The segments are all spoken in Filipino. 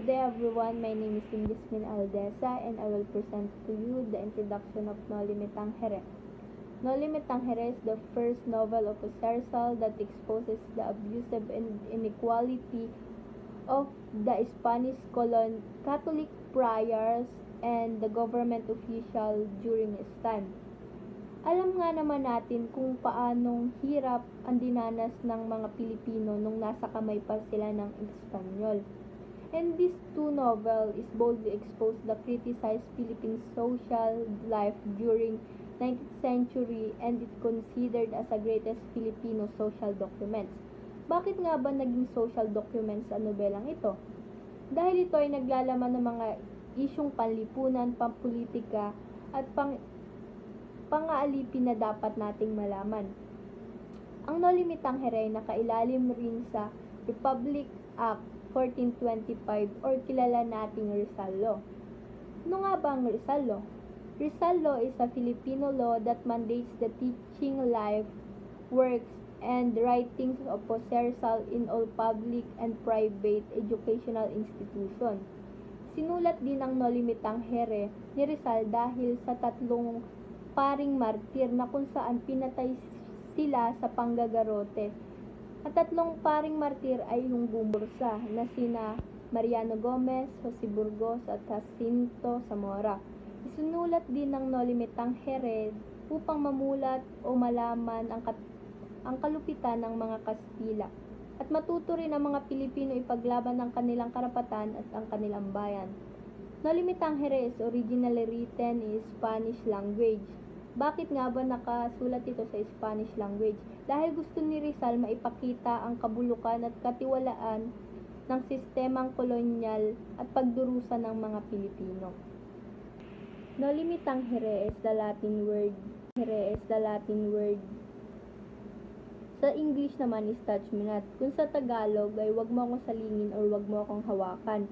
Good day everyone, my name is Jasmine Aldesa and I will present to you the introduction of Noli Me Tangere. Noli Me Tangere is the first novel of Jose Rizal that exposes the abusive and inequality of the Spanish Catholic friars and the government official during his time. Alam nga naman natin kung paanong hirap ang dinanas ng mga Pilipino nung nasa kamay pa sila ng Espanyol. And this two novel is boldly exposed the criticized Philippine social life during 19th century and it considered as the greatest Filipino social documents. Bakit nga ba naging social documents ang nobelang ito? Dahil ito ay naglalaman ng mga isyong panlipunan, pampolitika at pang-aalipin na dapat nating malaman. Ang Noli Me Tangere ay nakailalim rin sa Republic Act 1425 or kilala nating Rizal Law. Ano nga ba ang Rizal Law? Rizal Law is a Filipino law that mandates the teaching, life, works, and writings of Jose Rizal in all public and private educational institutions. Sinulat din ang Noli Me Tangere ni Rizal dahil sa tatlong paring martir na kung saan pinatay sila sa panggagarote. At tatlong paring martir ay yung Bumbursa na sina Mariano Gomez, Jose Burgos at Jacinto Zamora. Isinulat din ng Noli Me Tangere upang mamulat o malaman ang kalupitan ng mga Kastila at matuto rin ang mga Pilipino ipaglaban ang kanilang karapatan at ang kanilang bayan. Noli Me Tangere is originally written in Spanish language. Bakit nga ba nakasulat ito sa Spanish language? Dahil gusto ni Rizal maipakita ang kabulukan at katiwalaan ng sistemang kolonyal at pagdurusa ng mga Pilipino. Noli Me Tangere is the Latin word. Sa English naman is touch me not. Kung sa Tagalog ay wag mo akong salingin or wag mo akong hawakan.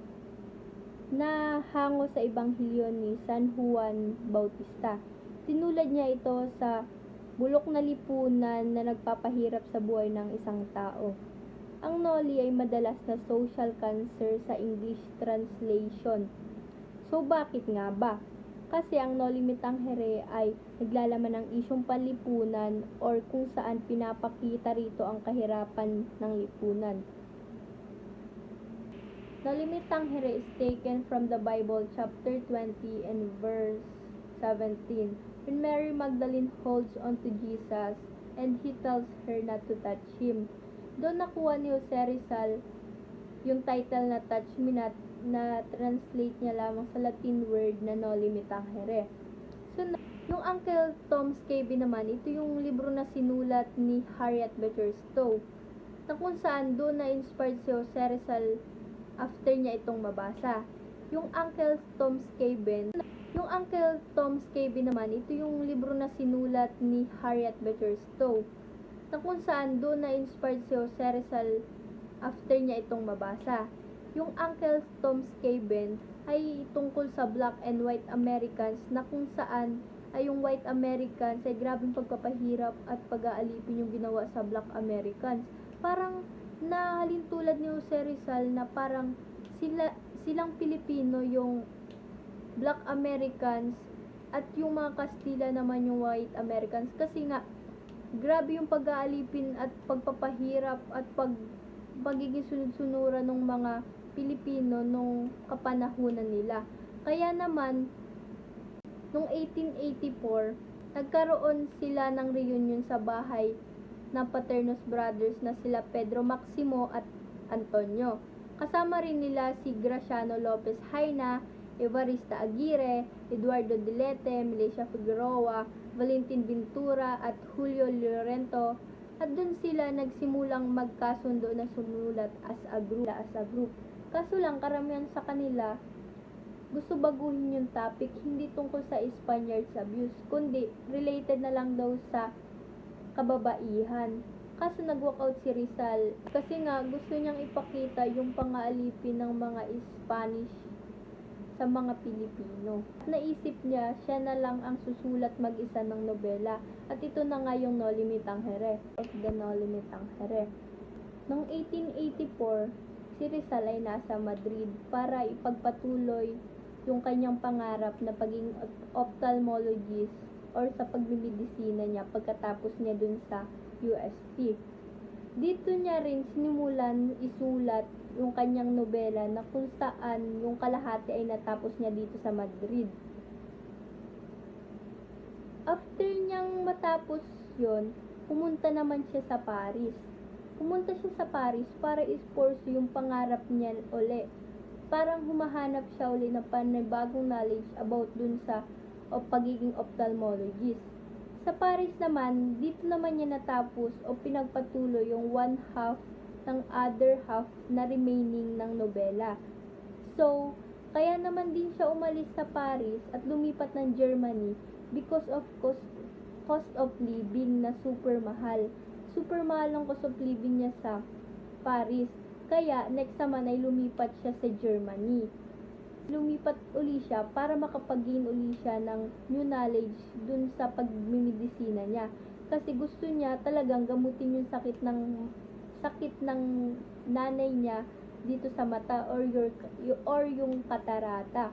Na hango sa Ebanghelyo ni San Juan Bautista. Tinulad niya ito sa bulok na lipunan na nagpapahirap sa buhay ng isang tao. Ang Noli ay madalas na social cancer sa English translation. So bakit nga ba? Kasi ang Noli Me Tangere ay naglalaman ng isyong panlipunan or kung saan pinapakita rito ang kahirapan ng lipunan. Noli Me Tangere is taken from the Bible chapter 20 and verse 17. When Mary Magdalene holds on to Jesus and he tells her not to touch him. Doon nakuha ni Jose Rizal yung title na Touch Me Not na translate niya lamang sa Latin word na Noli Me Tangere. So, yung Uncle Tom's Cabin naman, ito yung libro na sinulat ni Harriet Beecher Stowe na kung saan doon na-inspired si Jose Rizal after niya itong mabasa. Yung Uncle Tom's Cabin naman, ito yung libro na sinulat ni Harriet Beecher Stowe na kung saan doon na-inspired si Jose Rizal after niya itong mabasa. Yung Uncle Tom's Cabin ay tungkol sa Black and White Americans na kung saan ay yung White Americans ay grabing pagpapahirap at pag-aalipin yung ginawa sa Black Americans. Parang nahalin tulad ni Jose Rizal na parang silang Pilipino yung Black Americans at yung mga Kastila naman yung White Americans kasi nga grabe yung pag-aalipin at pagpapahirap at pagiging sunod-sunuran ng mga Pilipino nung kapanahunan nila. Kaya naman nung 1884 nagkaroon sila ng reunion sa bahay ng Paternos Brothers na sila Pedro Maximo at Antonio. Kasama rin nila si Graciano Lopez Haina, Evarista Aguirre, Eduardo Dilete, Milicia Figueroa, Valentin Ventura at Julio Llorento at dun sila nagsimulang magkasundo na sumulat as a group. Kaso lang karamihan sa kanila gusto baguhin yung topic hindi tungkol sa Spaniards abuse kundi related na lang daw sa kababaihan. Kaso nag-walkout si Rizal kasi nga gusto niyang ipakita yung pang-aalipin ng mga Spanish sa mga Pilipino. At naisip niya, siya na lang ang susulat mag-isa ng nobela. At ito na nga yung Noli Me Tangere. Of the Noli Me Tangere. Noong 1884, si Rizal ay nasa Madrid para ipagpatuloy yung kanyang pangarap na paging ophthalmologist or sa pagmimedisina niya pagkatapos niya dun sa UST. Dito niya rin sinimulan isulat yung kanyang nobela na kung saan yung kalahati ay natapos niya dito sa Madrid. After niyang matapos yon, pumunta naman siya sa Paris. Pumunta siya sa Paris para i-pursue yung pangarap niya uli. Parang humahanap siya uli ng panibagong knowledge about dun sa pagiging ophthalmologist. Sa Paris naman, dito naman niya natapos o pinagpatuloy yung one half ng other half na remaining ng nobela. So, kaya naman din siya umalis sa Paris at lumipat ng Germany because of cost of living na super mahal. Super mahal ang cost of living niya sa Paris. Kaya, next naman ay lumipat siya sa Germany. Lumipat uli siya para makapag-gain uli siya ng new knowledge dun sa pagmimedisina niya. Kasi gusto niya talagang gamutin yung sakit ng nanay niya dito sa mata or yung katarata.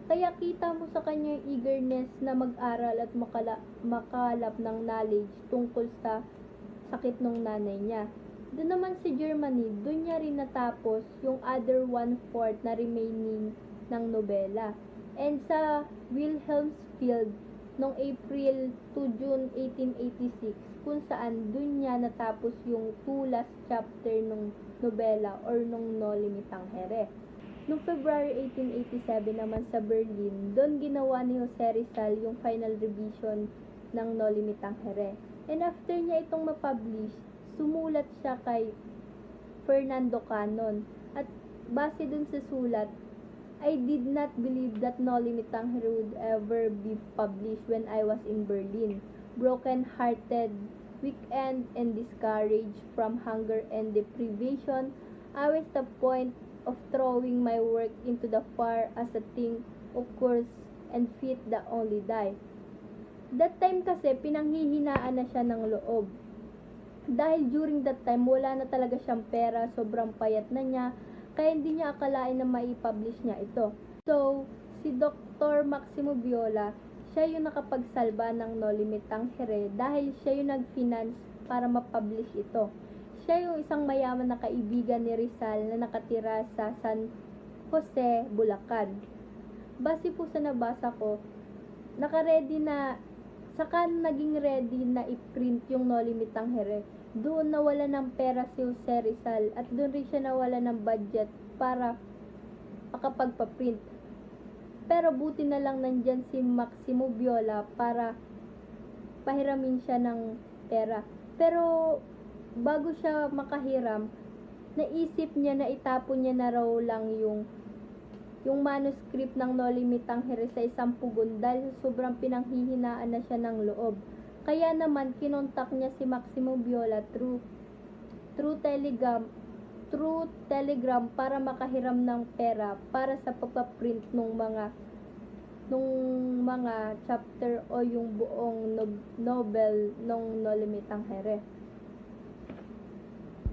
Kaya kita mo sa kanya yung eagerness na mag-aral at makalap ng knowledge tungkol sa sakit ng nanay niya. Doon naman sa Germany, doon niya rin natapos yung other 1/4 na remaining ng nobela. And sa Wilhelmsfield, noong April to June 1886, kung saan doon niya natapos yung 2 last chapter ng nobela or nung No Limitang Here. Noong February 1887 naman sa Berlin, doon ginawa ni Jose Rizal yung final revision ng No Limitang Here. And after niya itong ma-publish, sumulat siya kay Fernando Cannon. At base dun sa sulat, I did not believe that No Limitang Here would ever be published when I was in Berlin. Broken-hearted, weakened, and discouraged from hunger and deprivation, I was at the point of throwing my work into the fire as a thing of course and fit that only die. That time kasi pinanghihinaan na siya ng loob. Dahil during that time, wala na talaga siyang pera, sobrang payat na niya, kaya hindi niya akalain na mai-publish niya ito. So, si Dr. Maximo Viola, siya yung nakapagsalba ng No Limitang Here dahil siya yung nag-finance para ma-publish ito. Siya yung isang mayaman na kaibigan ni Rizal na nakatira sa San Jose, Bulacan. Base po sa nabasa ko, saka naging ready na i-print yung No Limitang Here. Doon nawala ng pera si Jose Rizal at doon rin siya nawala ng budget para makapagpa-print. Pero buti na lang nandyan si Maximo Viola para pahiramin siya ng pera. Pero bago siya makahiram, naisip niya na itapon niya na raw lang yung manuscript ng No Limitang Here sa isang pugon dahil sobrang pinanghihinaan na siya ng loob. Kaya naman kinontak niya si Maximo Viola through telegram para makahiram ng pera para sa pagpaprint nung mga chapter o yung buong novel nung No Limitang Here.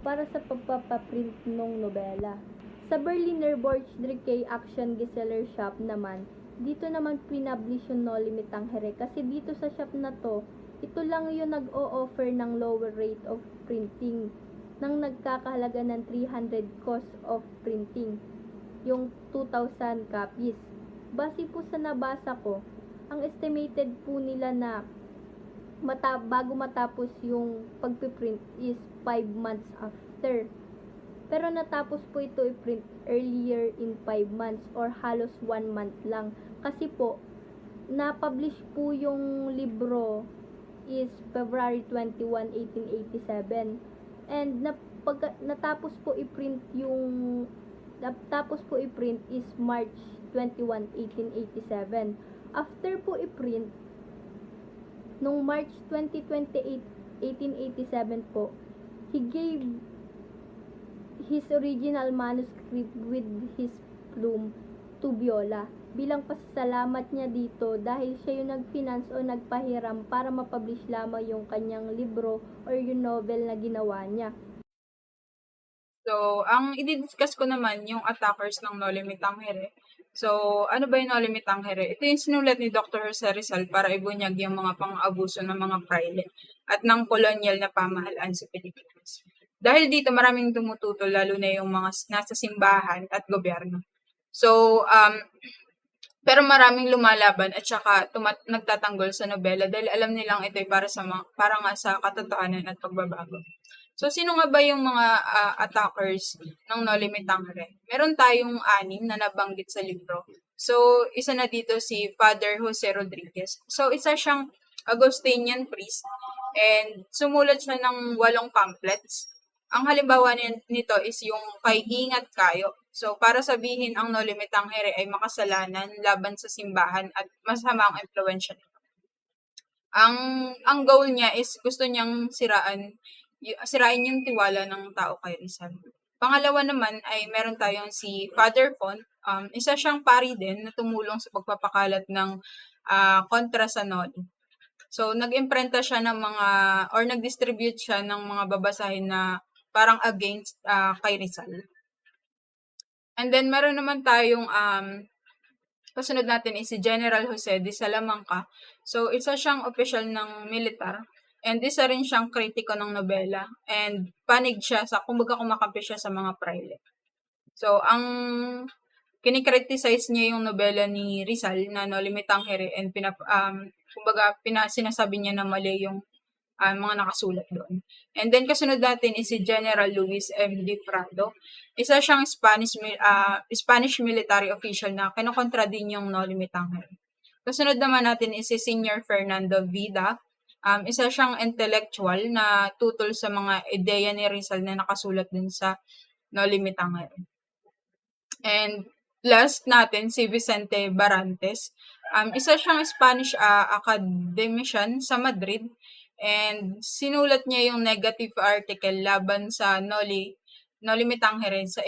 Para sa pagpaprint nung nobela. Sa Berliner Volksdrucke Action Gesellschaft naman, dito naman pinablish yung No Limitang Here kasi dito sa shop na to, ito lang yung nag-o-offer ng lower rate of printing nang nagkakahalaga ng 300 cost of printing, yung 2,000 copies. Base po sa nabasa ko, ang estimated po nila na bago matapos yung pagpiprint is 5 months after. Pero natapos po ito i-print earlier in 5 months or halos 1 month lang. Kasi po, na-publish po yung libro is February 21, 1887. And natapos po i-print is March 21, 1887. After po i-print, nung March 2028, 1887 po, he gave his original manuscript with his plume to Viola bilang pasasalamat niya dito dahil siya yung nag-finance o nagpahiram para mapublish lamang yung kanyang libro or yung novel na ginawa niya. So, ang i-discuss ko naman yung attackers ng Noli Me Tangere. So, ano ba yung Noli Me Tangere? Ito yung sinulat ni Dr. Jose Rizal para ibunyag yung mga pang-abuso ng mga praile at ng kolonyal na pamahalaan sa Pilipinas. Dahil dito maraming tumututol, lalo na yung mga nasa simbahan at gobyerno. So, pero maraming lumalaban at saka nagtatanggol sa nobela dahil alam nilang ito ay para nga sa katotohanan at pagbabago. So, sino nga ba yung mga attackers ng Noli Me Tangere? Meron tayong 6 na nabanggit sa libro. So, isa na dito si Father Jose Rodriguez. So, isa siyang Augustinian priest and sumulat siya ng 8 pamphlets. Ang halimbawa nito is yung kay Ingat Kayo. So, para sabihin ang Noli Me Tangere ay makasalanan laban sa simbahan at masamang impluwensya. Ang goal niya is gusto niyang sirain yung tiwala ng tao kay Rizal. Pangalawa naman ay meron tayong si Father Font. Isa siyang pari din na tumulong sa pagpapakalat ng kontra sa Noli. So, nag-imprenta siya ng nag-distribute siya ng mga babasahin na parang against kay Rizal. And then, meron naman tayong kasunod natin is si General Jose de Salamanca. So, isa siyang opisyal ng militar. And isa rin siyang kritiko ng nobela. And panig siya kumbaga kumakampi siya sa mga praile. So, ang kinikriticize niya yung nobela ni Rizal na Noli Me Tangere and sinasabi niya na mali yung mga nakasulat doon. And then kasunod natin is si General Luis M. D. Prado. Isa siyang Spanish military official na kinokontra din yung Noli Me Tangere. Kasunod naman natin is si Senior Fernando Vida. Isa siyang intellectual na tutol sa mga ideya ni Rizal na nakasulat dun sa Noli Me Tangere. And last natin si Vicente Barrantes. Isa siyang Spanish academician sa Madrid and sinulat niya yung negative article laban sa Noli Me Tangere sa